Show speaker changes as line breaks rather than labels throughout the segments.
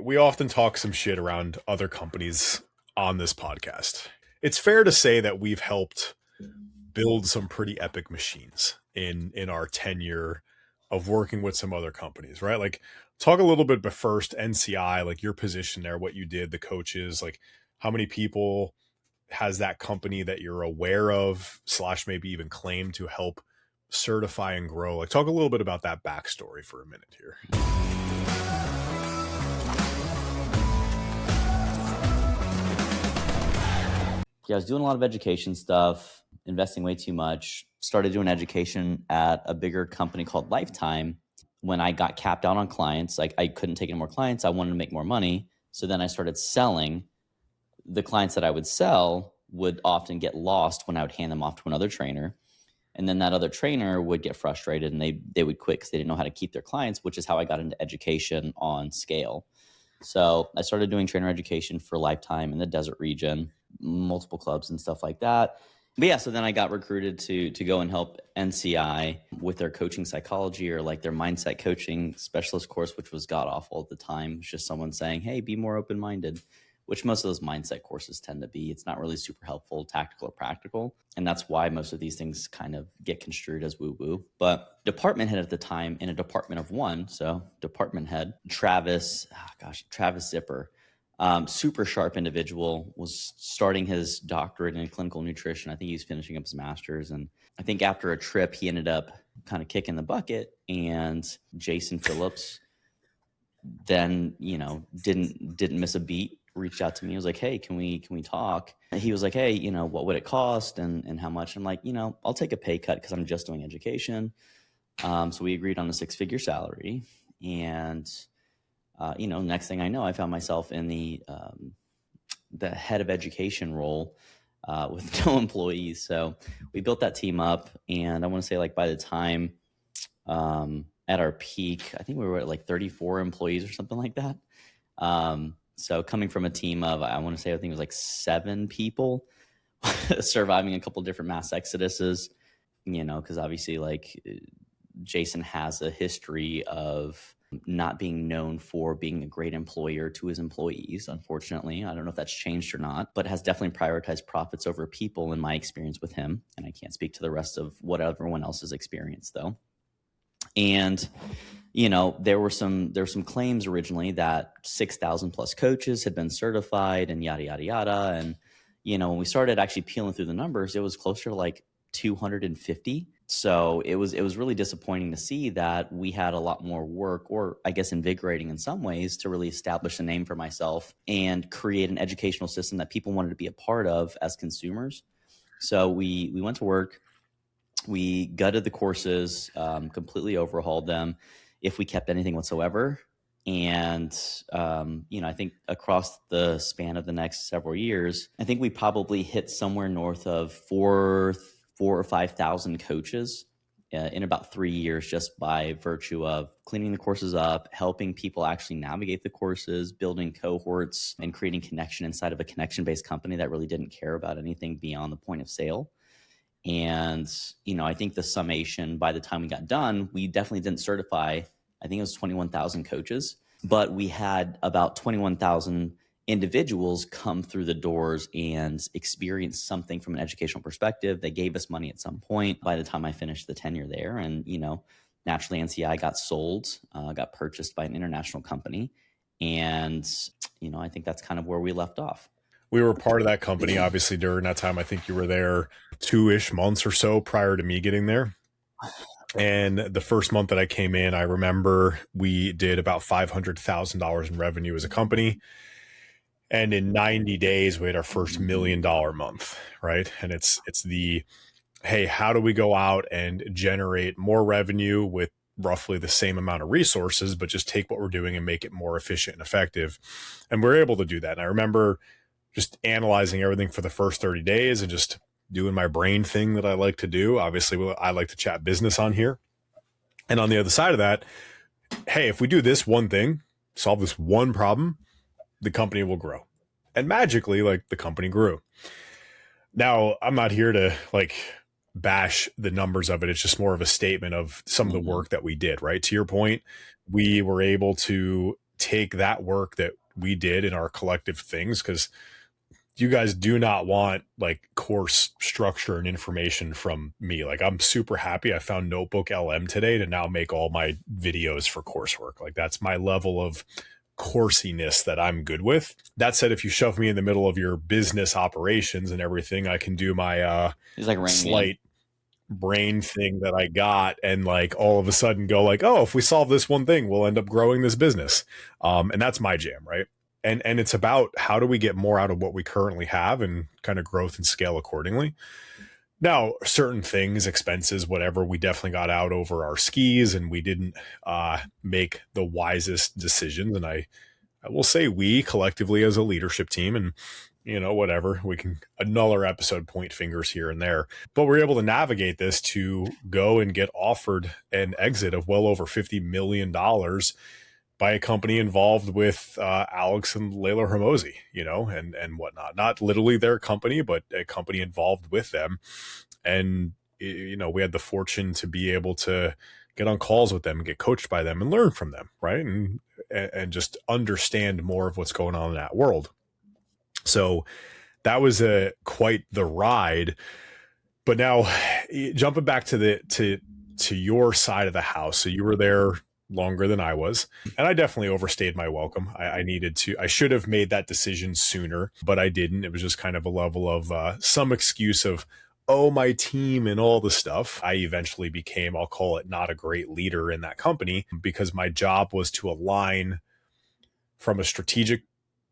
We often talk some shit around other companies on this podcast. It's fair to say that we've helped build some pretty epic machines in our tenure of working with some other companies, right? Like, talk a little bit, but first, NCI, like your position there, what you did, the coaches, like how many people has that company that you're aware of / maybe even claim to help certify and grow? Like, talk a little bit about that backstory for a minute here.
Yeah, I was doing a lot of education stuff, investing way too much. Started doing education at a bigger company called Lifetime. When I got capped out on clients, like I couldn't take any more clients. I wanted to make more money. So then I started selling. The clients that I would sell would often get lost when I would hand them off to another trainer. And then that other trainer would get frustrated and they would quit because they didn't know how to keep their clients, which is how I got into education on scale. So I started doing trainer education for Lifetime in the desert region, multiple clubs and stuff like that. But yeah, so then I got recruited to go and help NCI with their coaching psychology, or like their mindset coaching specialist course, which was god awful at the time. It was just someone saying, hey, be more open-minded, which most of those mindset courses tend to be. It's not really super helpful, tactical or practical. And that's why most of these things kind of get construed as woo-woo. But department head at the time, in a department of one, so department head, Travis Zipper, super sharp individual, was starting his doctorate in clinical nutrition. I think he was finishing up his master's. And I think after a trip, he ended up kind of kicking the bucket. And Jason Phillips then, didn't miss a beat, reached out to me. He was like, hey, can we talk? And he was like, hey, what would it cost and how much? I'm like, I'll take a pay cut because I'm just doing education. So we agreed on a 6-figure salary. And, next thing I know, I found myself in the head of education role with no employees. So we built that team up. And I want to say, like, by the time at our peak, I think we were at like 34 employees or something like that. So coming from a team of, I want to say, I think it was like 7 people, surviving a couple of different mass exoduses, because obviously, like, Jason has a history of not being known for being a great employer to his employees, unfortunately. I don't know if that's changed or not, but has definitely prioritized profits over people in my experience with him. And I can't speak to the rest of what everyone else has experienced, though. And there were some claims originally that 6,000 plus coaches had been certified and yada, yada, yada. And, when we started actually peeling through the numbers, it was closer to like 250. So it was really disappointing to see that we had a lot more work, or I guess invigorating in some ways, to really establish a name for myself and create an educational system that people wanted to be a part of as consumers. So we went to work. We gutted the courses, completely overhauled them, if we kept anything whatsoever. And, I think across the span of the next several years, I think we probably hit somewhere north of 4,000 or 5,000 coaches in about 3 years, just by virtue of cleaning the courses up, helping people actually navigate the courses, building cohorts, and creating connection inside of a connection-based company that really didn't care about anything beyond the point of sale. And, I think the summation, by the time we got done, we definitely didn't certify, I think it was 21,000 coaches, but we had about 21,000 individuals come through the doors and experience something from an educational perspective. They gave us money at some point by the time I finished the tenure there. And, naturally NCI got sold, got purchased by an international company. And, I think that's kind of where we left off.
We were part of that company, obviously, during that time. I think you were there 2-ish months or so prior to me getting there. And the first month that I came in, I remember we did about $500,000 in revenue as a company. And in 90 days, we had our first $1 million month, right? And it's the, hey, how do we go out and generate more revenue with roughly the same amount of resources, but just take what we're doing and make it more efficient and effective? And we're able to do that. And I remember just analyzing everything for the first 30 days and just doing my brain thing that I like to do. Obviously, I like to chat business on here. And on the other side of that, hey, if we do this one thing, solve this one problem, the company will grow. And magically, like, the company grew. Now, I'm not here to like bash the numbers of it. It's just more of a statement of some of the work that we did, right? To your point, we were able to take that work that we did in our collective things, because you guys do not want like course structure and information from me. Like, I'm super happy I found Notebook LM today to now make all my videos for coursework. Like, that's my level of coursiness that I'm good with. That said, if you shove me in the middle of your business operations and everything, I can do my
He's like Rain
slight brain thing that I got, and like all of a sudden go like, oh, if we solve this one thing, we'll end up growing this business. And that's my jam, right? And it's about how do we get more out of what we currently have and kind of growth and scale accordingly. Now, certain things, expenses, whatever, we definitely got out over our skis, and we didn't make the wisest decisions. And I will say we collectively as a leadership team, and whatever, we can another episode point fingers here and there, but we're able to navigate this to go and get offered an exit of well over $50 million by a company involved with Alex and Layla Hermosi, and whatnot. Not literally their company, but a company involved with them. And, we had the fortune to be able to get on calls with them, get coached by them, and learn from them, right? And just understand more of what's going on in that world. So that was quite the ride. But now jumping back to your side of the house. So you were there longer than I was, and I definitely overstayed my welcome. I should have made that decision sooner, but I didn't. It was just kind of a level of some excuse of, oh, my team and all the stuff. I eventually became, I'll call it, not a great leader in that company, because my job was to align from a strategic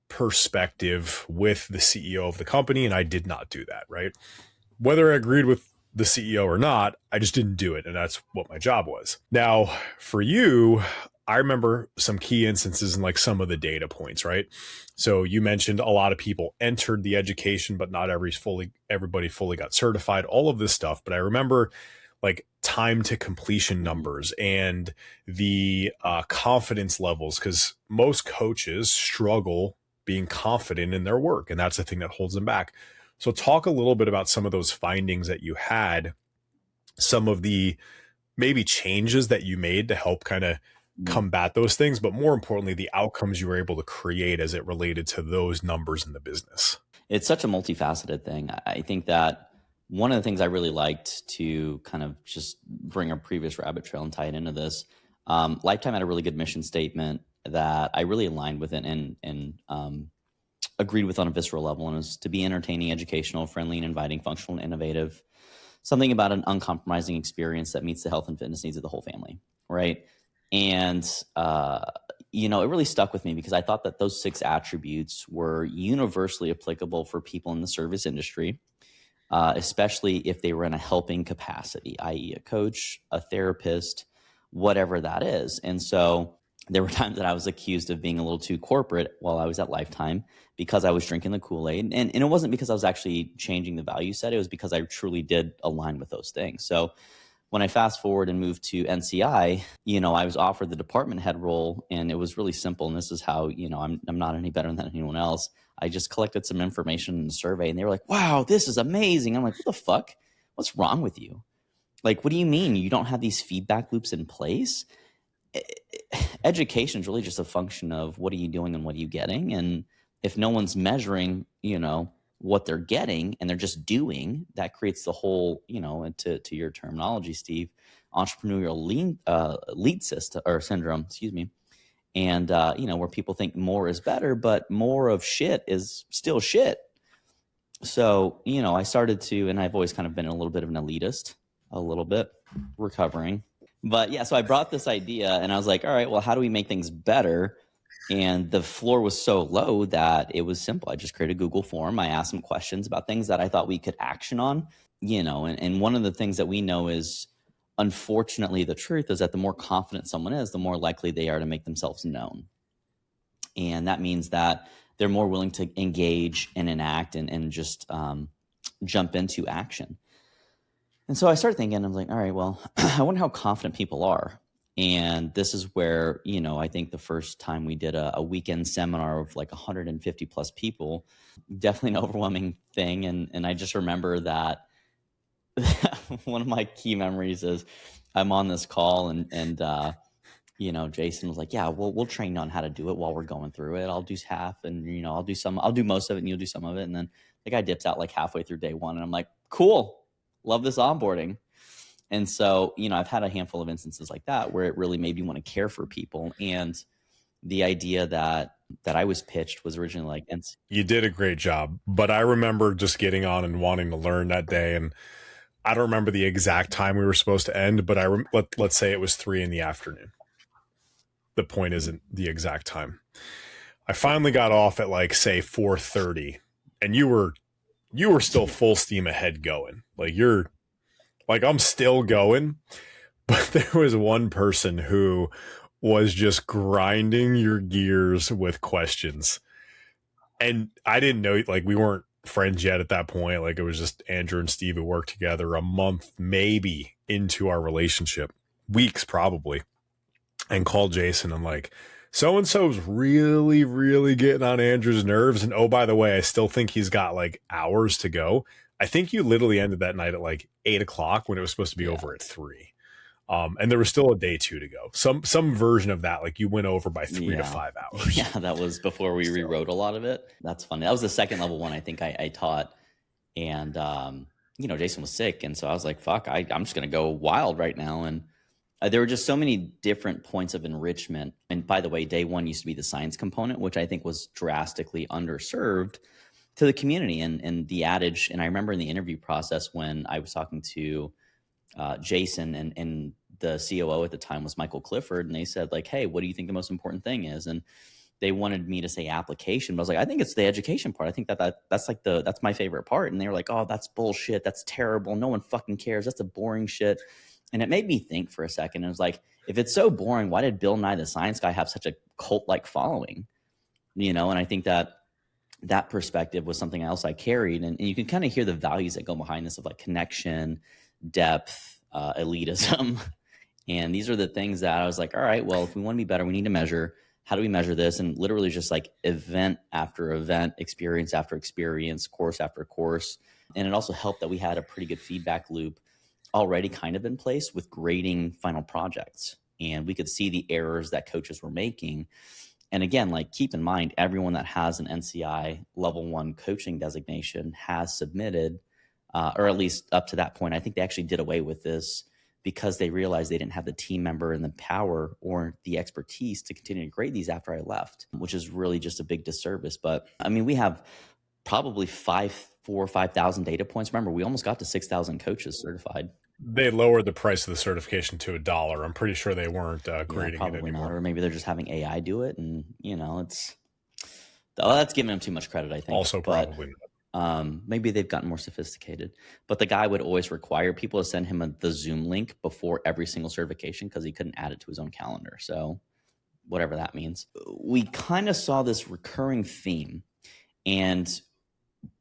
perspective with the CEO of the company, and I did not do that, right? Whether I agreed with the CEO or not, I just didn't do it, and that's what my job was. Now, for you, I remember some key instances and like some of the data points, right? So you mentioned a lot of people entered the education, but not everybody fully got certified, all of this stuff. But I remember like time to completion numbers and the confidence levels, because most coaches struggle being confident in their work, and that's the thing that holds them back. So talk a little bit about some of those findings that you had, some of the maybe changes that you made to help kind of combat those things, but more importantly, the outcomes you were able to create as it related to those numbers in the business.
It's such a multifaceted thing. I think that one of the things I really liked to kind of just bring a previous rabbit trail and tie it into this, Lifetime had a really good mission statement that I really aligned with it and agreed with on a visceral level, and it was to be entertaining, educational, friendly, and inviting, functional, and innovative. Something about an uncompromising experience that meets the health and fitness needs of the whole family, right? And, it really stuck with me because I thought that those 6 attributes were universally applicable for people in the service industry, especially if they were in a helping capacity, i.e. a coach, a therapist, whatever that is. And so there were times that I was accused of being a little too corporate while I was at Lifetime because I was drinking the Kool-Aid. And it wasn't because I was actually changing the value set. It was because I truly did align with those things. So when I fast forward and moved to NCI, I was offered the department head role, and it was really simple. And this is how, I'm not any better than anyone else. I just collected some information in the survey, and they were like, wow, this is amazing. I'm like, what the fuck? What's wrong with you? Like, what do you mean you don't have these feedback loops in place? Education is really just a function of what are you doing and what are you getting. And if no one's measuring, what they're getting and they're just doing, that creates the whole, to your terminology, Steve, entrepreneurial lead system or syndrome, excuse me. And, where people think more is better, but more of shit is still shit. So, I started to, and I've always kind of been a little bit of an elitist, a little bit recovering. But yeah, so I brought this idea and I was like, all right, well, how do we make things better? And the floor was so low that it was simple. I just created a Google form. I asked some questions about things that I thought we could action on, and one of the things that we know is, unfortunately, the truth is that the more confident someone is, the more likely they are to make themselves known. And that means that they're more willing to engage and enact and just jump into action. And so I started thinking, I was like, all right, well, I wonder how confident people are. And this is where, I think the first time we did a weekend seminar of like 150 plus people, definitely an overwhelming thing. And I just remember that one of my key memories is I'm on this call and Jason was like, yeah, we'll train on how to do it while we're going through it. I'll do half, and I'll do most of it and you'll do some of it. And then the guy dips out like halfway through day one, and I'm like, cool, love this onboarding. And so, I've had a handful of instances like that where it really made me want to care for people. And the idea that I was pitched was originally like,
you did a great job, but I remember just getting on and wanting to learn that day. And I don't remember the exact time we were supposed to end, but let's say it was 3 p.m. The point isn't the exact time. I finally got off at like, say, 4:30, and you were still full steam ahead going. Like I'm still going, but there was one person who was just grinding your gears with questions. And I didn't know, like, we weren't friends yet at that point. Like, it was just Andrew and Steve who worked together a month maybe into our relationship, weeks probably, and called Jason. I'm like, so-and-so's really, really getting on Andrew's nerves. And oh, by the way, I still think he's got like hours to go. I think you literally ended that night at like 8 o'clock when it was supposed to be over at 3. And there was still a day 2 to go. Some version of that, like you went over by 3 to 5 hours.
Yeah, that was before we rewrote a lot of it. That's funny. That was the second level one I think I taught. And, Jason was sick. And so I was like, fuck, I'm just going to go wild right now. And there were just so many different points of enrichment. And by the way, day 1 used to be the science component, which I think was drastically underserved to the community. And the adage, and I remember in the interview process when I was talking to Jason and the COO at the time was Michael Clifford, and they said like, hey, what do you think the most important thing is? And they wanted me to say application, but I was like, I think it's the education part. I think that's my favorite part. And they were like, oh, that's bullshit. That's terrible. No one fucking cares. That's a boring shit. And it made me think for a second. It was like, if it's so boring, why did Bill Nye the Science Guy have such a cult-like following? And I think that perspective was something else I carried. And you can kind of hear the values that go behind this of like connection, depth, elitism. And these are the things that I was like, all right, well, if we want to be better, we need to measure. How do we measure this? And literally just like event after event, experience after experience, course after course. And it also helped that we had a pretty good feedback loop already kind of in place with grading final projects. And we could see the errors that coaches were making. And again, like keep in mind, everyone that has an NCI level 1 coaching designation has submitted, or at least up to that point. I think they actually did away with this because they realized they didn't have the team member and the power or the expertise to continue to grade these after I left, which is really just a big disservice. But I mean, we have probably 4,000 or 5,000 data points. Remember, we almost got to 6,000 coaches certified.
They lowered the price of the certification to $1. I'm pretty sure they weren't grading
probably
it anymore.
Not. Or maybe they're just having AI do it. And, that's giving them too much credit, I think.
Also probably not.
Maybe they've gotten more sophisticated, but the guy would always require people to send him the Zoom link before every single certification because he couldn't add it to his own calendar. So whatever that means. We kind of saw this recurring theme. And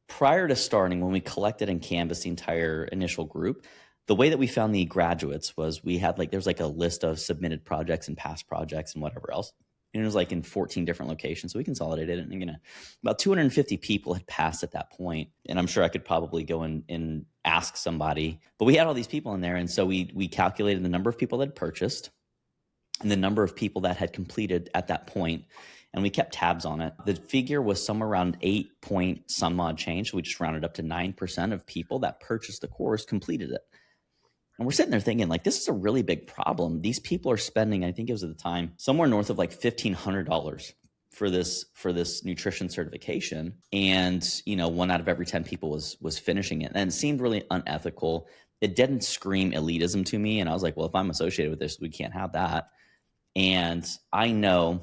prior to starting, when we collected and canvassed the entire initial group, the way that we found the graduates was we had there's a list of submitted projects and past projects and whatever else. And it was in 14 different locations. So we consolidated it. And about 250 people had passed at that point. And I'm sure I could probably go and ask somebody. But we had all these people in there. And so we calculated the number of people that had purchased and the number of people that had completed at that point. And we kept tabs on it. The figure was somewhere around 8 point some odd change. So we just rounded up to 9% of people that purchased the course completed it. And we're sitting there thinking, this is a really big problem. These people are spending, I think it was at the time, somewhere north of $1,500 for this nutrition certification. And, 1 out of every 10 people was finishing it. And it seemed really unethical. It didn't scream elitism to me. And I was like, well, if I'm associated with this, we can't have that. And I know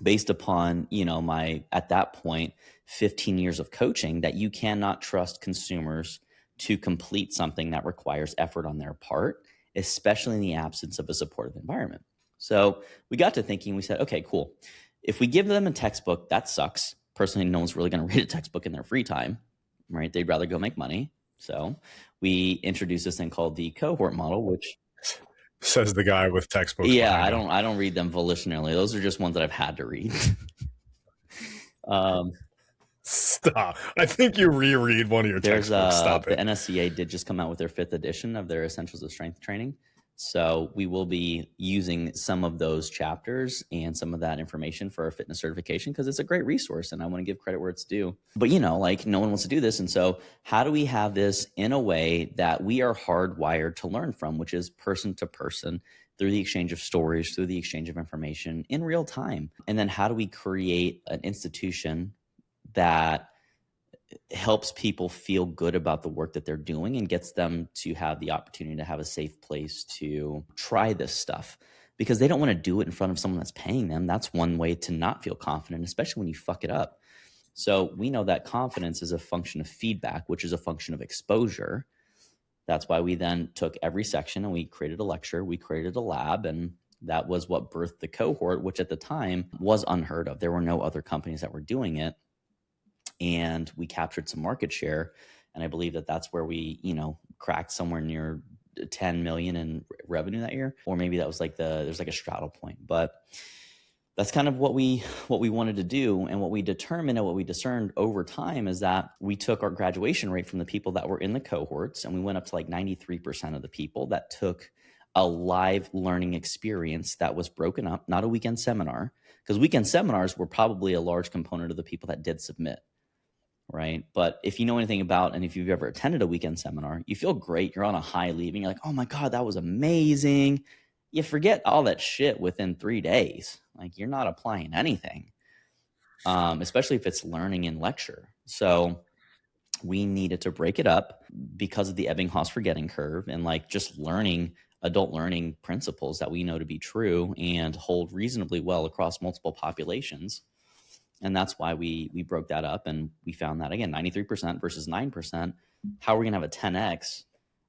based upon, my, at that point, 15 years of coaching, that you cannot trust consumers to complete something that requires effort on their part, especially in the absence of a supportive environment. So we got to thinking, we said, okay, cool. If we give them a textbook, that sucks. Personally, no one's really going to read a textbook in their free time, right? They'd rather go make money. So we introduced this thing called the Cohort Model, which
says the guy with textbooks.
Yeah, I don't read them volitionally. Those are just ones that I've had to read.
Stop. I think you reread one of your textbooks. Stop
it.
The
NSCA did just come out with their 5th edition of their Essentials of Strength training. So we will be using some of those chapters and some of that information for our fitness certification because it's a great resource and I want to give credit where it's due. But like no one wants to do this. And so how do we have this in a way that we are hardwired to learn from, which is person to person through the exchange of stories, through the exchange of information in real time? And then how do we create an institution that helps people feel good about the work that they're doing and gets them to have the opportunity to have a safe place to try this stuff, because they don't want to do it in front of someone that's paying them. That's one way to not feel confident, especially when you fuck it up. So we know that confidence is a function of feedback, which is a function of exposure. That's why we then took every section and we created a lecture, we created a lab, and that was what birthed the cohort, which at the time was unheard of. There were no other companies that were doing it. And we captured some market share. And I believe that that's where we, cracked somewhere near 10 million in revenue that year. Or maybe that was there's like a straddle point. But that's kind of what we wanted to do. And what we determined and what we discerned over time is that we took our graduation rate from the people that were in the cohorts, and we went up to like 93% of the people that took a live learning experience that was broken up, not a weekend seminar, because weekend seminars were probably a large component of the people that did submit. Right. But if you know anything about, and if you've ever attended a weekend seminar, you feel great. You're on a high leaving. You're like, oh my God, that was amazing. You forget all that shit within 3 days. Like you're not applying anything, especially if it's learning in lecture. So we needed to break it up because of the Ebbinghaus forgetting curve and like just learning adult learning principles that we know to be true and hold reasonably well across multiple populations. And that's why we broke that up, and we found that, again, 93% versus 9%, how are we going to have a 10X?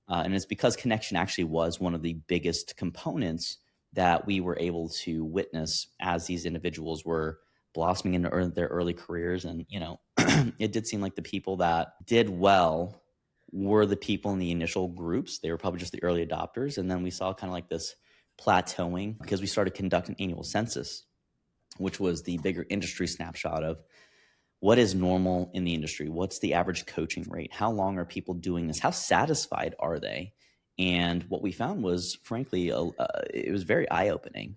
And it's because connection actually was one of the biggest components that we were able to witness as these individuals were blossoming into their early careers. And, it did seem like the people that did well were the people in the initial groups. They were probably just the early adopters. And then we saw kind of like this plateauing because we started conducting annual census, which was the bigger industry snapshot of what is normal in the industry. What's the average coaching rate? How long are people doing this? How satisfied are they? And what we found was, frankly, it was very eye-opening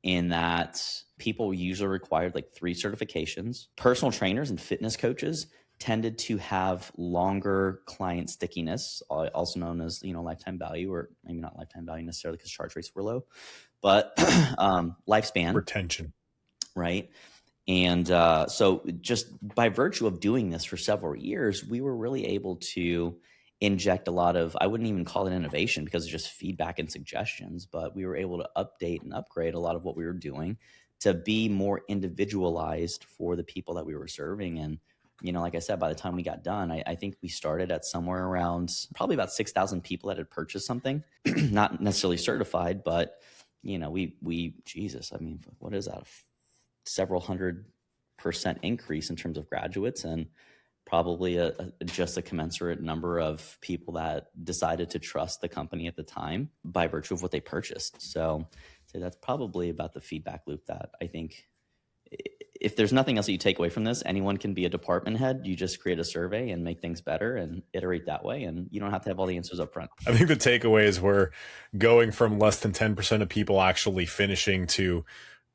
in that people usually required like 3 certifications. Personal trainers and fitness coaches tended to have longer client stickiness, also known as, lifetime value, or maybe not lifetime value necessarily because charge rates were low, but lifespan.
Retention.
Right. And so just by virtue of doing this for several years, we were really able to inject a lot of, I wouldn't even call it innovation because it's just feedback and suggestions, but we were able to update and upgrade a lot of what we were doing to be more individualized for the people that we were serving. And, like I said, by the time we got done, I think we started at somewhere around probably about 6,000 people that had purchased something, not necessarily certified, but, Jesus, I mean, what is that? Several 100% increase in terms of graduates, and probably just a commensurate number of people that decided to trust the company at the time by virtue of what they purchased. So that's probably about the feedback loop that I think, if there's nothing else that you take away from this, anyone can be a department head. You just create a survey and make things better and iterate that way. And you don't have to have all the answers up front.
I think the takeaways were going from less than 10% of people actually finishing to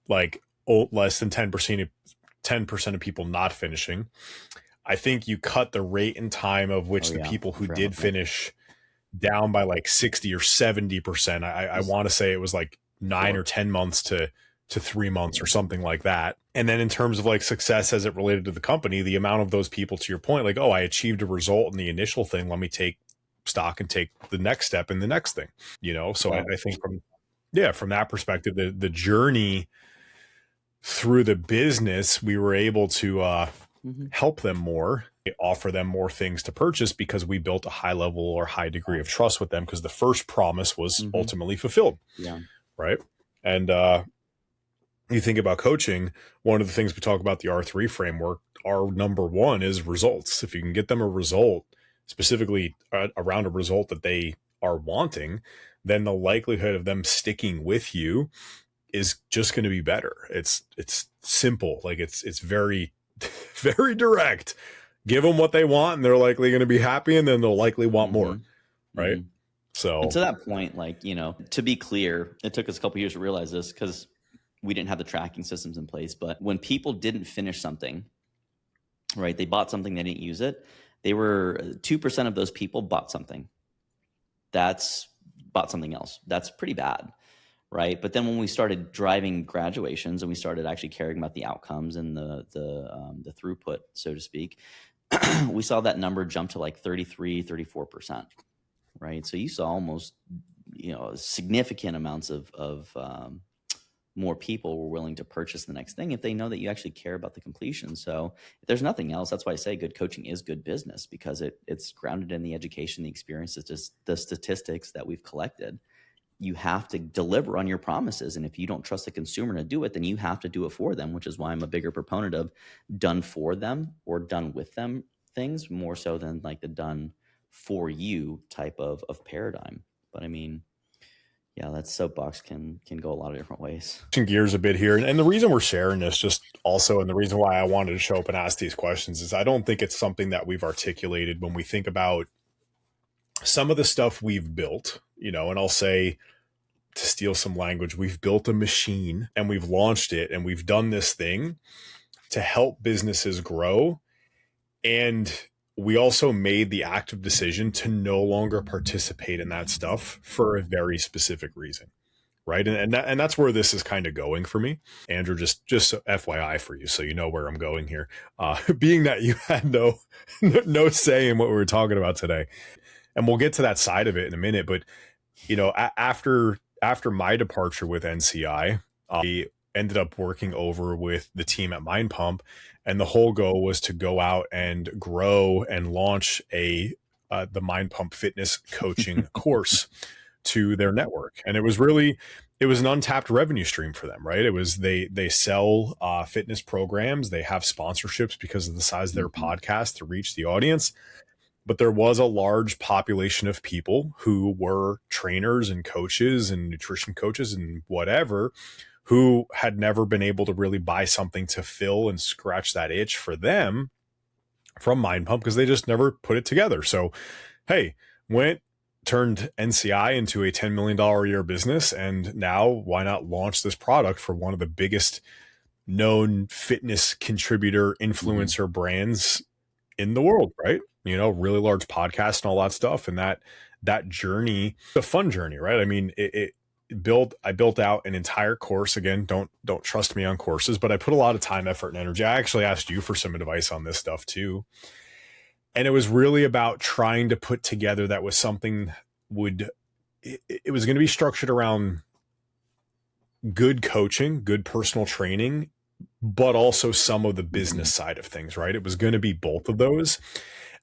like less than 10% of people not finishing. I think you cut the rate and time of which the people who did finish down by like 60 or 70%. I want to say it was like 9 or 10 months to 3 months or something like that. And then in terms of like success as it related to the company, the amount of those people, to your point, like, oh, I achieved a result in the initial thing. Let me take stock and take the next step in the next thing, So I think from that perspective, the journey through the business, we were able to help them more, offer them more things to purchase because we built a high level or high degree of trust with them because the first promise was ultimately fulfilled.
Yeah.
Right. And you think about coaching, one of the things we talk about the R3 framework, our number one is results. If you can get them a result, specifically around a result that they are wanting, then the likelihood of them sticking with you is just going to be better. It's simple. Like it's very, very direct. Give them what they want and they're likely going to be happy, and then they'll likely want more. Right.
And
So
to that point, like, to be clear, it took us a couple years to realize this because we didn't have the tracking systems in place. But when people didn't finish something, right, they bought something, they didn't use it. They were 2% of those people bought something. That's bought something else. That's pretty bad, right? But then when we started driving graduations and we started actually caring about the outcomes and the throughput, so to speak, we saw that number jump to like 33, 34%, right? So you saw almost, significant amounts of more people were willing to purchase the next thing if they know that you actually care about the completion. So if there's nothing else, that's why I say good coaching is good business, because it's grounded in the education, the experiences, just the statistics that we've collected. You have to deliver on your promises. And if you don't trust the consumer to do it, then you have to do it for them, which is why I'm a bigger proponent of done for them or done with them things, more so than like the done for you type of paradigm. But I mean, yeah, that soapbox can go a lot of different ways.
Gears a bit here. And the reason we're sharing this just also, and the reason why I wanted to show up and ask these questions, is I don't think it's something that we've articulated when we think about some of the stuff we've built, and I'll say, to steal some language, we've built a machine and we've launched it and we've done this thing to help businesses grow. And we also made the active decision to no longer participate in that stuff for a very specific reason. Right. And that's where this is kind of going for me. Andrew, just FYI for you, so you know where I'm going here. Being that you had no say in what we were talking about today. And we'll get to that side of it in a minute. But, after my departure with NCI, I ended up working over with the team at Mind Pump. And the whole goal was to go out and grow and launch the Mind Pump fitness coaching course to their network. And it was an untapped revenue stream for them, right? It was, they sell fitness programs. They have sponsorships because of the size of their podcast to reach the audience. But there was a large population of people who were trainers and coaches and nutrition coaches and whatever, who had never been able to really buy something to fill and scratch that itch for them from Mind Pump because they just never put it together. So, hey, turned NCI into a $10 million a year business. And now why not launch this product for one of the biggest known fitness contributor influencer brands in the world, right? Really large podcast and all that stuff. And that journey, a fun journey, right? I mean, I built out an entire course. Again, don't trust me on courses, but I put a lot of time, effort, and energy. I actually asked you for some advice on this stuff too. And it was really about trying to put together that was something it was going to be structured around good coaching, good personal training, but also some of the business side of things, right? It was going to be both of those.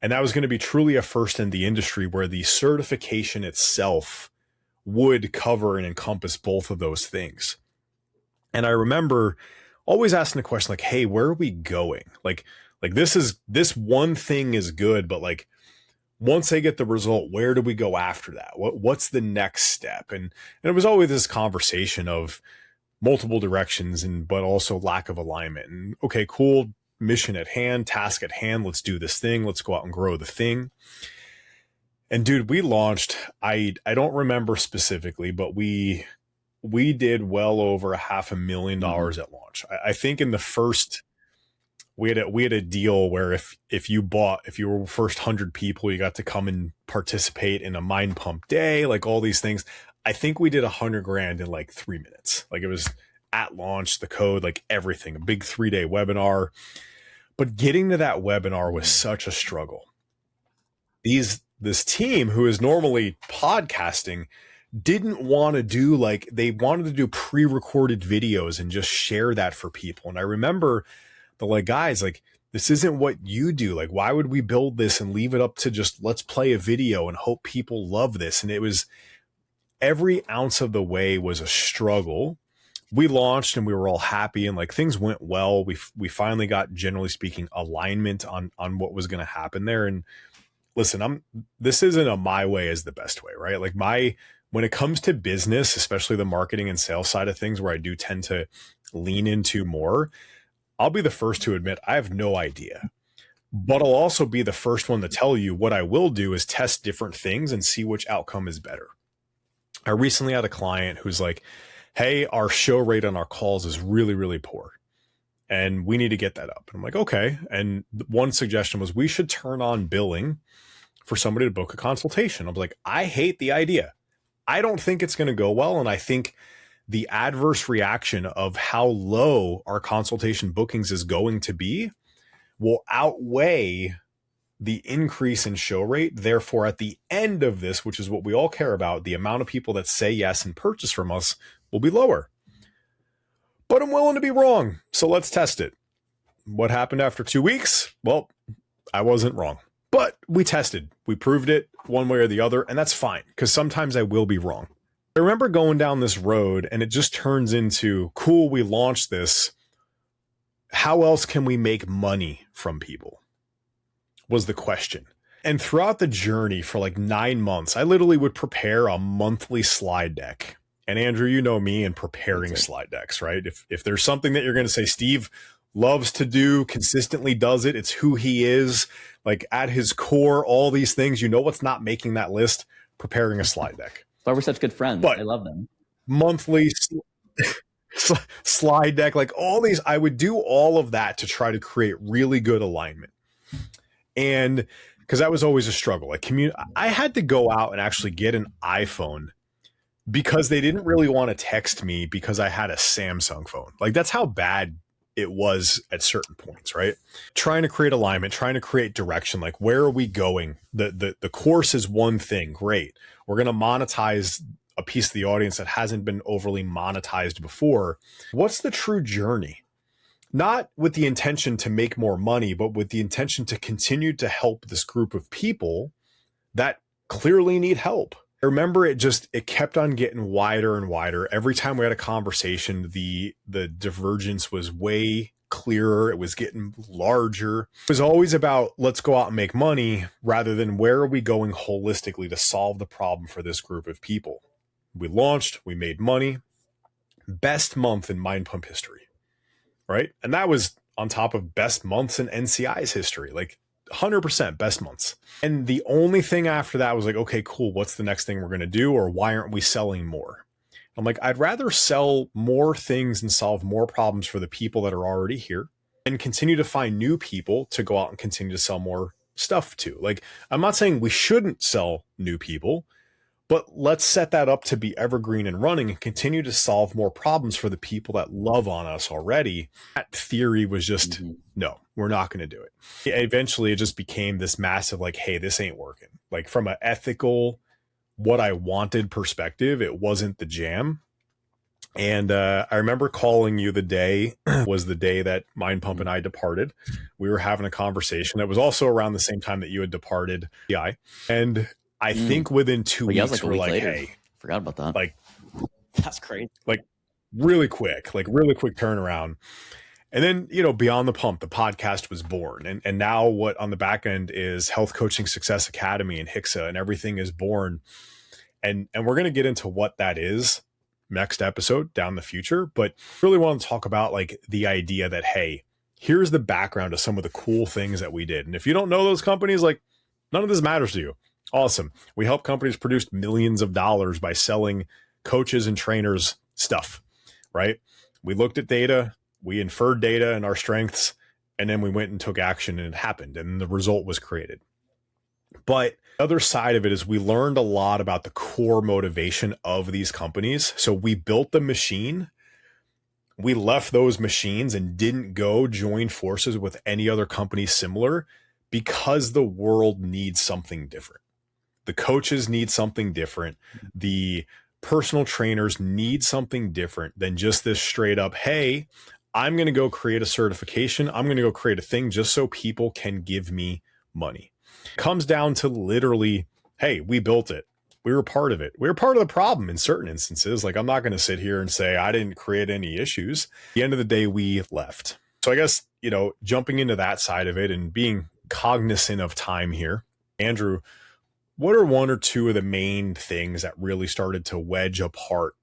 And that was going to be truly a first in the industry where the certification itself would cover and encompass both of those things. And I remember always asking the question, like, hey, where are we going? Like this one thing is good, but like, once they get the result, where do we go after that? What's the next step? And it was always this conversation of multiple directions but also lack of alignment. And okay, cool. Mission at hand, task at hand. Let's do this thing. Let's go out and grow the thing. And dude, we launched, I don't remember specifically, but we did well over $500,000 at launch. I think in the first, we had a deal where if you were first 100 people, you got to come and participate in a Mind Pump day, like all these things. I think we did $100,000 in like 3 minutes. Like it was at launch, the code, like everything, a big 3-day webinar. But getting to that webinar was such a struggle. This team who is normally podcasting didn't want to do they wanted to do pre-recorded videos and just share that for people. And I remember guys, this isn't what you do. Like, why would we build this and leave it up to just let's play a video and hope people love this? And it was every ounce of the way was a struggle. We launched and we were all happy and things went well. We finally got, generally speaking, alignment on what was going to happen there. And listen, this isn't a my way is the best way, right? When it comes to business, especially the marketing and sales side of things, where I do tend to lean into more, I'll be the first to admit I have no idea. but I'll also be the first one to tell you what I will do is test different things and see which outcome is better. I recently had a client who's like, hey, our show rate on our calls is really, really poor, and we need to get that up. And I'm like, okay. And one suggestion was we should turn on billing for somebody to book a consultation. I was like, I hate the idea. I don't think it's going to go well. And I think the adverse reaction of how low our consultation bookings is going to be will outweigh the increase in show rate. Therefore, at the end of this, which is what we all care about, the amount of people that say yes and purchase from us will be lower. But I'm willing to be wrong. So let's test it. What happened after 2 weeks? Well, I wasn't wrong, but we tested. We proved it one way or the other, and that's fine because sometimes I will be wrong. I remember going down this road and it just turns into, cool, we launched this. How else can we make money from people? Was the question. And throughout the journey for like 9 months, I literally would prepare a monthly slide deck. And Andrew, you know me and preparing slide decks, right? If there's something that you're going to say, Steve loves to do, consistently does it, it's who he is, like at his core, all these things, you know what's not making that list? Preparing a slide deck.
That's why we're such good friends. But I love them.
Monthly slide deck, like all these, I would do all of that to try to create really good alignment. And because that was always a struggle. Like I had to go out and actually get an iPhone because they didn't really want to text me because I had a Samsung phone. Like that's how bad it was at certain points, right? Trying to create alignment, trying to create direction. Like where are we going? The course is one thing. Great. We're going to monetize a piece of the audience that hasn't been overly monetized before. What's the true journey? Not with the intention to make more money, but with the intention to continue to help this group of people that clearly need help. I remember it kept on getting wider and wider. Every time we had a conversation, the divergence was way clearer. It was getting larger. It was always about let's go out and make money rather than where are we going holistically to solve the problem for this group of people. We launched, we made money. Best month in Mind Pump history, right? And that was on top of best months in NCI's history, like 100% best months. And the only thing after that was like, okay, cool. What's the next thing we're going to do? Or why aren't we selling more? I'm like, I'd rather sell more things and solve more problems for the people that are already here and continue to find new people to go out and continue to sell more stuff to. Like, I'm not saying we shouldn't sell new people, but let's set that up to be evergreen and running and continue to solve more problems for the people that love on us already. That theory was just, no, we're not going to do it. Eventually, it just became this massive, like, hey, this ain't working. Like from an ethical, what I wanted perspective, it wasn't the jam. And I remember calling you the day was the day that Mind Pump and I departed. We were having a conversation that was also around the same time that you had departed PI. And I think within 2 weeks, like we're like, later. Hey,
forgot about that.
Like,
that's crazy.
Like really quick turnaround. And then, Beyond the Pump, the podcast was born. And now what on the back end is Health Coaching Success Academy and HICSA and everything is born. And we're going to get into what that is next episode down the future. But really want to talk about like the idea that, hey, here's the background of some of the cool things that we did. And if you don't know those companies, like none of this matters to you. Awesome. We help companies produce millions of dollars by selling coaches and trainers stuff, right? We looked at data, we inferred data and our strengths, and then we went and took action and it happened and the result was created. But the other side of it is we learned a lot about the core motivation of these companies. So we built the machine. We left those machines and didn't go join forces with any other company similar because the world needs something different. The coaches need something different. The personal trainers need something different than just this straight up, hey, I'm going to go create a certification. I'm going to go create a thing just so people can give me money. It comes down to literally, hey, we built it. We were part of it. We were part of the problem in certain instances. Like I'm not going to sit here and say I didn't create any issues. At the end of the day, we left. So I guess, jumping into that side of it and being cognizant of time here, Andrew, what are one or two of the main things that really started to wedge apart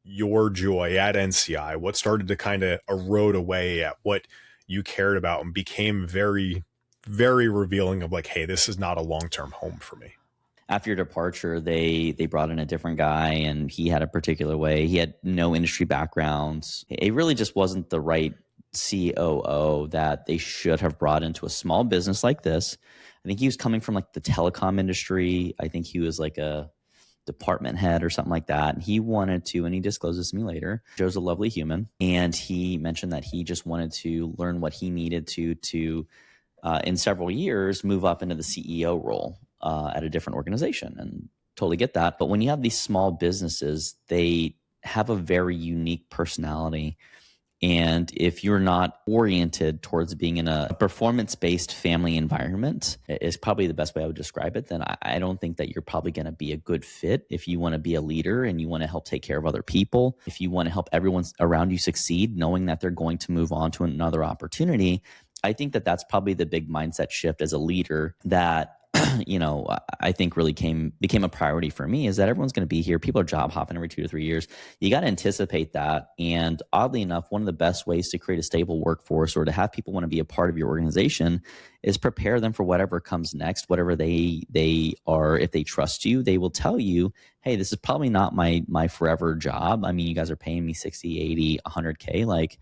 your joy at NCI? What started to kind of erode away at what you cared about and became very, very revealing of like, hey, this is not a long-term home for me.
After your departure, they brought in a different guy, and he had a particular way. He had no industry background. It really just wasn't the right COO that they should have brought into a small business like this. I think he was coming from like the telecom industry. I think he was like a department head or something like that. And he wanted to, and he disclosed this to me later, Joe's a lovely human. And he mentioned that he just wanted to learn what he needed to in several years, move up into the CEO role at a different organization. And totally get that. But when you have these small businesses, they have a very unique personality. And if you're not oriented towards being in a performance-based family environment, is probably the best way I would describe it, then I don't think that you're probably going to be a good fit if you want to be a leader and you want to help take care of other people. If you want to help everyone around you succeed, knowing that they're going to move on to another opportunity, I think that that's probably the big mindset shift as a leader that I think really became a priority for me, is that everyone's going to be here. People are job hopping every 2 to 3 years. You got to anticipate that. And oddly enough, one of the best ways to create a stable workforce or to have people want to be a part of your organization is prepare them for whatever comes next, whatever they are. If they trust you, they will tell you, hey, this is probably not my forever job. I mean, you guys are paying me 60, 80, 100K. Like,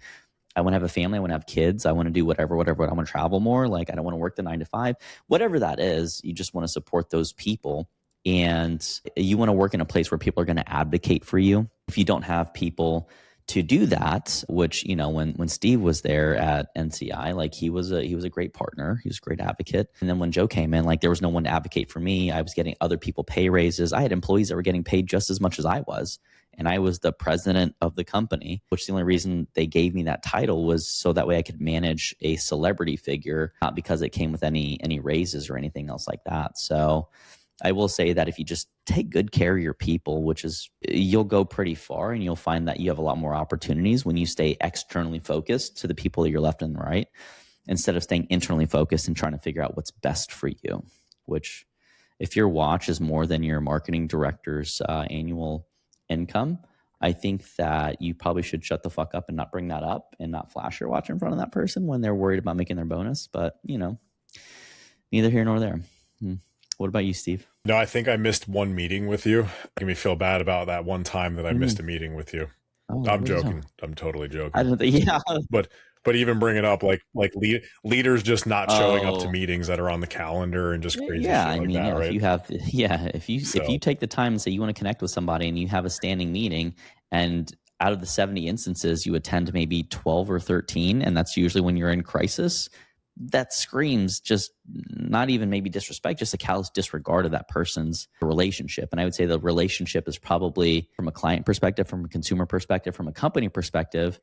I want to have a family. I want to have kids. I want to do whatever. I want to travel more. Like, I don't want to work the 9 to 5, whatever that is. You just want to support those people. And you want to work in a place where people are going to advocate for you. If you don't have people to do that, which, when Steve was there at NCI, like he was a great partner. He was a great advocate. And then when Joe came in, like there was no one to advocate for me. I was getting other people pay raises. I had employees that were getting paid just as much as I was. And I was the president of the company, which the only reason they gave me that title was so that way I could manage a celebrity figure, not because it came with any raises or anything else like that. So I will say that if you just take good care of your people, which is, you'll go pretty far, and you'll find that you have a lot more opportunities when you stay externally focused to the people that you're left and right, instead of staying internally focused and trying to figure out what's best for you, which if your watch is more than your marketing director's annual income, I think that you probably should shut the fuck up and not bring that up and not flash your watch in front of that person when they're worried about making their bonus. But, neither here nor there. What about you, Steve?
No, I think I missed one meeting with you. Making me feel bad about that one time that I missed a meeting with you.
Oh,
I'm joking. I'm totally joking.
I don't think, yeah.
But even bring it up like leaders just not showing up to meetings that are on the calendar and just crazy shit like that, right?
If you take the time and say you want to connect with somebody and you have a standing meeting, and out of the 70 instances you attend maybe 12 or 13, and that's usually when you're in crisis, that screams just not even maybe disrespect, just a callous disregard of that person's relationship. And I would say the relationship is probably, from a client perspective, from a consumer perspective, from a company perspective,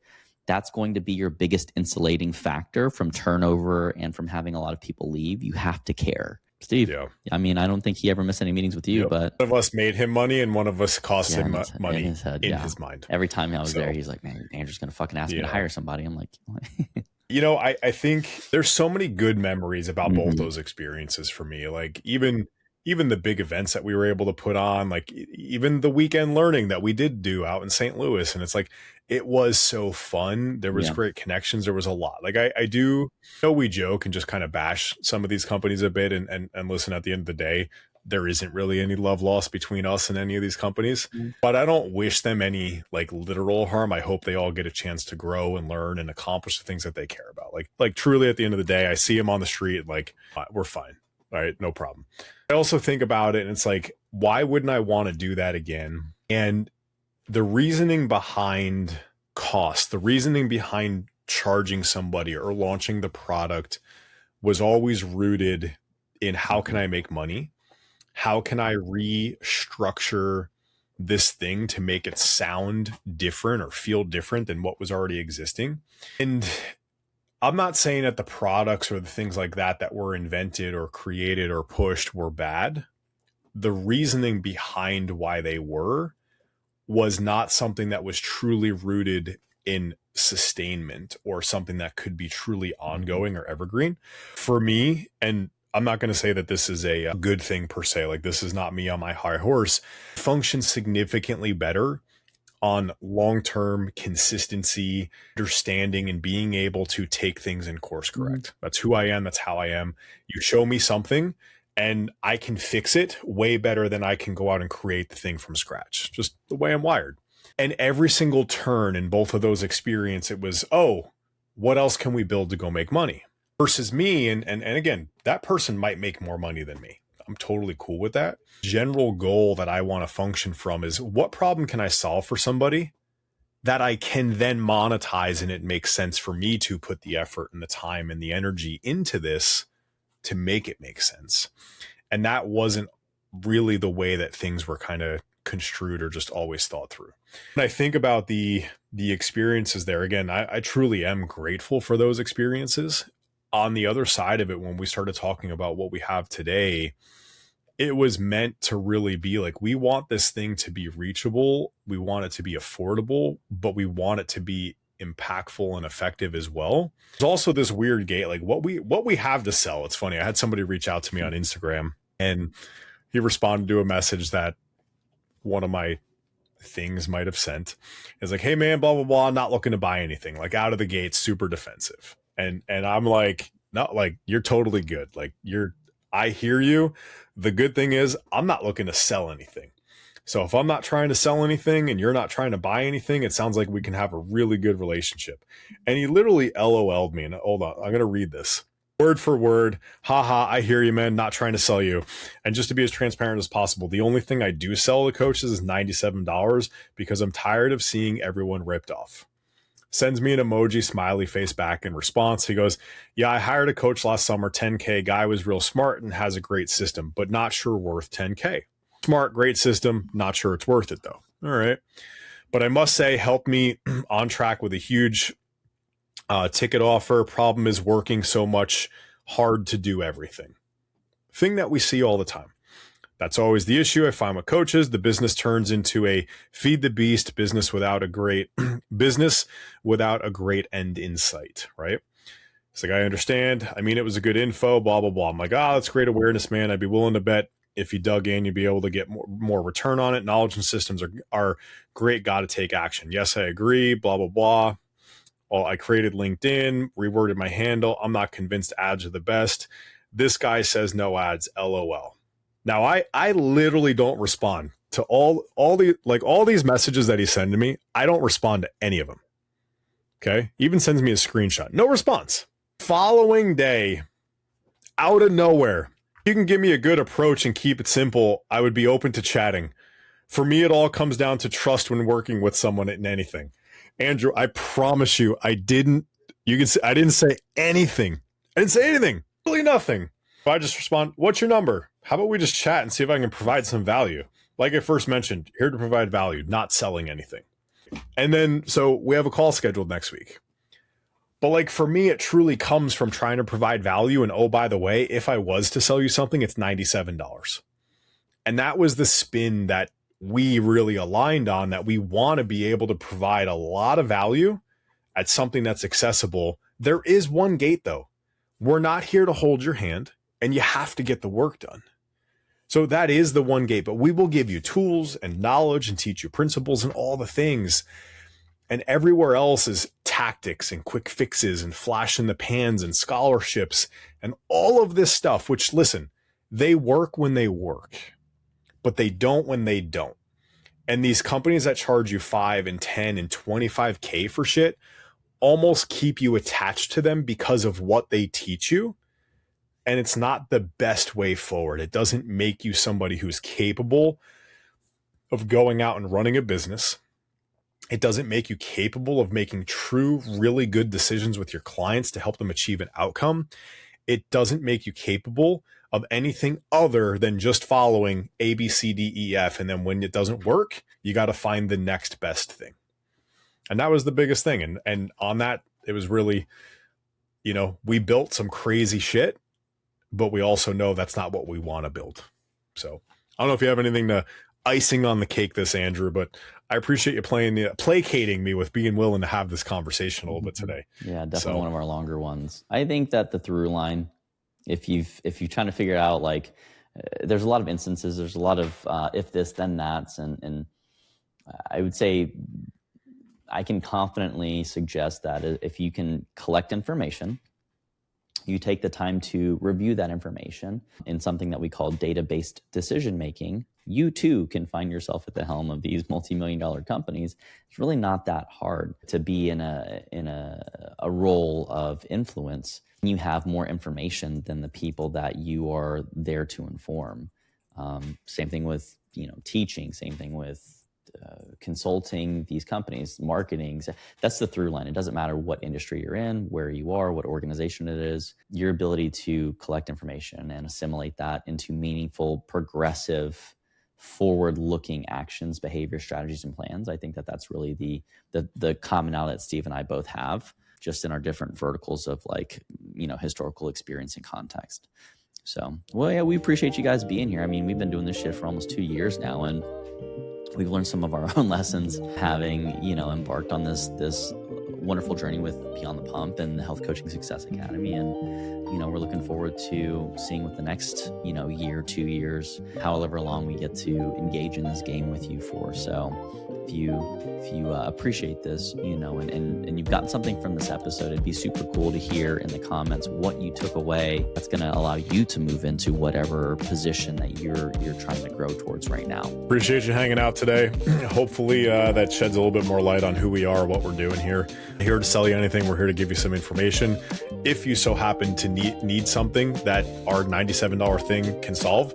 that's going to be your biggest insulating factor from turnover and from having a lot of people leave. You have to care. Steve, yeah. I mean, I don't think he ever missed any meetings with you, but
one of us made him money and one of us cost him money in his mind.
Every time I was there, he's like, man, Andrew's going to fucking ask me to hire somebody. I'm like,
I think there's so many good memories about both those experiences for me. Like even the big events that we were able to put on, like even the weekend learning that we did do out in St. Louis. And it's like, it was so fun. There was great connections. There was a lot. Like I do know we joke and just kind of bash some of these companies a bit and listen, at the end of the day, there isn't really any love lost between us and any of these companies, but I don't wish them any like literal harm. I hope they all get a chance to grow and learn and accomplish the things that they care about. Like truly at the end of the day, I see them on the street, like we're fine. All right. No problem. I also think about it and it's like, why wouldn't I want to do that again? And the reasoning behind cost, the reasoning behind charging somebody or launching the product was always rooted in how can I make money? How can I restructure this thing to make it sound different or feel different than what was already existing? And I'm not saying that the products or the things like that were invented or created or pushed were bad. The reasoning behind why they were was not something that was truly rooted in sustainment or something that could be truly ongoing or evergreen. For me, and I'm not going to say that this is a good thing per se, like this is not me on my high horse, functions significantly better on long-term consistency, understanding, and being able to take things and course correct. That's who I am. That's how I am. You show me something and I can fix it way better than I can go out and create the thing from scratch. Just the way I'm wired. And every single turn in both of those experiences, it was, oh, what else can we build to go make money? Versus me, and again, that person might make more money than me. I'm totally cool with that. General goal that I want to function from is, what problem can I solve for somebody that I can then monetize, and it makes sense for me to put the effort and the time and the energy into this to make it make sense. And that wasn't really the way that things were kind of construed or just always thought through. When I think about the experiences there, again, I truly am grateful for those experiences. On the other side of it, when we started talking about what we have today, it was meant to really be like, we want this thing to be reachable. We want it to be affordable, but we want it to be impactful and effective as well. There's also this weird gate, like what we have to sell. It's funny. I had somebody reach out to me on Instagram, and he responded to a message that one of my things might have sent. It's like, hey man, blah, blah, blah. Not looking to buy anything, like out of the gate, super defensive. And I'm like, no, like, you're totally good. Like, I hear you. The good thing is I'm not looking to sell anything. So if I'm not trying to sell anything and you're not trying to buy anything, it sounds like we can have a really good relationship. And he literally LOL'd me. And hold on, I'm going to read this word for word. Haha, I hear you, man. Not trying to sell you. And just to be as transparent as possible, the only thing I do sell to coaches is $97 because I'm tired of seeing everyone ripped off. Sends me an emoji smiley face back in response. He goes, yeah, I hired a coach last summer, 10K. Guy was real smart and has a great system, but not sure worth 10K. Smart, great system. Not sure it's worth it though. All right. But I must say, helped me on track with a huge ticket offer. Problem is working so much, hard to do everything. Thing that we see all the time. That's always the issue I find with coaches. The business turns into a feed the beast business without a great end in sight, right? It's like, I understand. I mean, it was a good info, blah, blah, blah. I'm like, that's great awareness, man. I'd be willing to bet if you dug in, you'd be able to get more return on it. Knowledge and systems are great. Got to take action. Yes, I agree, blah, blah, blah. Well, I created LinkedIn, reworded my handle. I'm not convinced ads are the best. This guy says no ads, LOL. Now, I literally don't respond to all these messages that he's sending me. I don't respond to any of them. Okay. Even sends me a screenshot. No response. Following day, out of nowhere, you can give me a good approach and keep it simple. I would be open to chatting. For me, it all comes down to trust when working with someone in anything. Andrew, I promise you, I didn't say anything. I didn't say anything. Really nothing. I just respond, what's your number? How about we just chat and see if I can provide some value? Like I first mentioned, here to provide value, not selling anything. And then, so we have a call scheduled next week. But like for me, it truly comes from trying to provide value. And oh, by the way, if I was to sell you something, it's $97. And that was the spin that we really aligned on, that we want to be able to provide a lot of value at something that's accessible. There is one gate though. We're not here to hold your hand, and you have to get the work done. So that is the one gate, but we will give you tools and knowledge and teach you principles and all the things. And everywhere else is tactics and quick fixes and flash in the pans and scholarships and all of this stuff, which, listen, they work when they work, but they don't when they don't. And these companies that charge you 5 and 10 and 25K for shit almost keep you attached to them because of what they teach you. And it's not the best way forward. It doesn't make you somebody who's capable of going out and running a business. It doesn't make you capable of making true, really good decisions with your clients to help them achieve an outcome. It doesn't make you capable of anything other than just following A, B, C, D, E, F. And then when it doesn't work, you got to find the next best thing. And that was the biggest thing. And on that, it was really, we built some crazy shit, but we also know that's not what we want to build. So I don't know if you have anything to icing on the cake this, Andrew, but I appreciate you placating me with being willing to have this conversation a little bit today.
Yeah, definitely one of our longer ones. I think that the through line, if you're trying to figure it out, like there's a lot of instances, there's a lot of if this, then that's, and I would say I can confidently suggest that if you can collect information, you take the time to review that information in something that we call data-based decision making, you too can find yourself at the helm of these multi-million-dollar companies. It's really not that hard to be in a role of influence. You have more information than the people that you are there to inform. Same thing with teaching. Same thing with consulting these companies, marketing. That's the through line. It doesn't matter what industry you're in, where you are, what organization it is. Your ability to collect information and assimilate that into meaningful, progressive, forward-looking actions, behavior, strategies, and plans. I think that that's really the commonality that Steve and I both have, just in our different verticals of historical experience and context. So, well, yeah, we appreciate you guys being here. I mean, we've been doing this shit for almost 2 years now, and we've learned some of our own lessons having, embarked on this wonderful journey with Beyond the Pump and the Health Coaching Success Academy. And, we're looking forward to seeing what the next, year, 2 years, however long we get to engage in this game with you for. So if you appreciate this, and you've gotten something from this episode, it'd be super cool to hear in the comments what you took away that's going to allow you to move into whatever position that you're trying to grow towards right now.
Appreciate you hanging out today. Hopefully that sheds a little bit more light on who we are, what we're doing here. Here to sell you anything. We're here to give you some information. If you so happen to need something that our $97 thing can solve,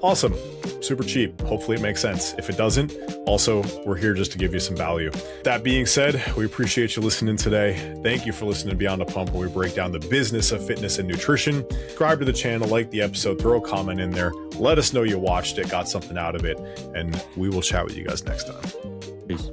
awesome. Super cheap. Hopefully it makes sense. If it doesn't, also, we're here just to give you some value. That being said, we appreciate you listening today. Thank you for listening to Beyond the Pump, where we break down the business of fitness and nutrition. Subscribe to the channel, like the episode, throw a comment in there. Let us know you watched it, got something out of it, and we will chat with you guys next time.
Peace.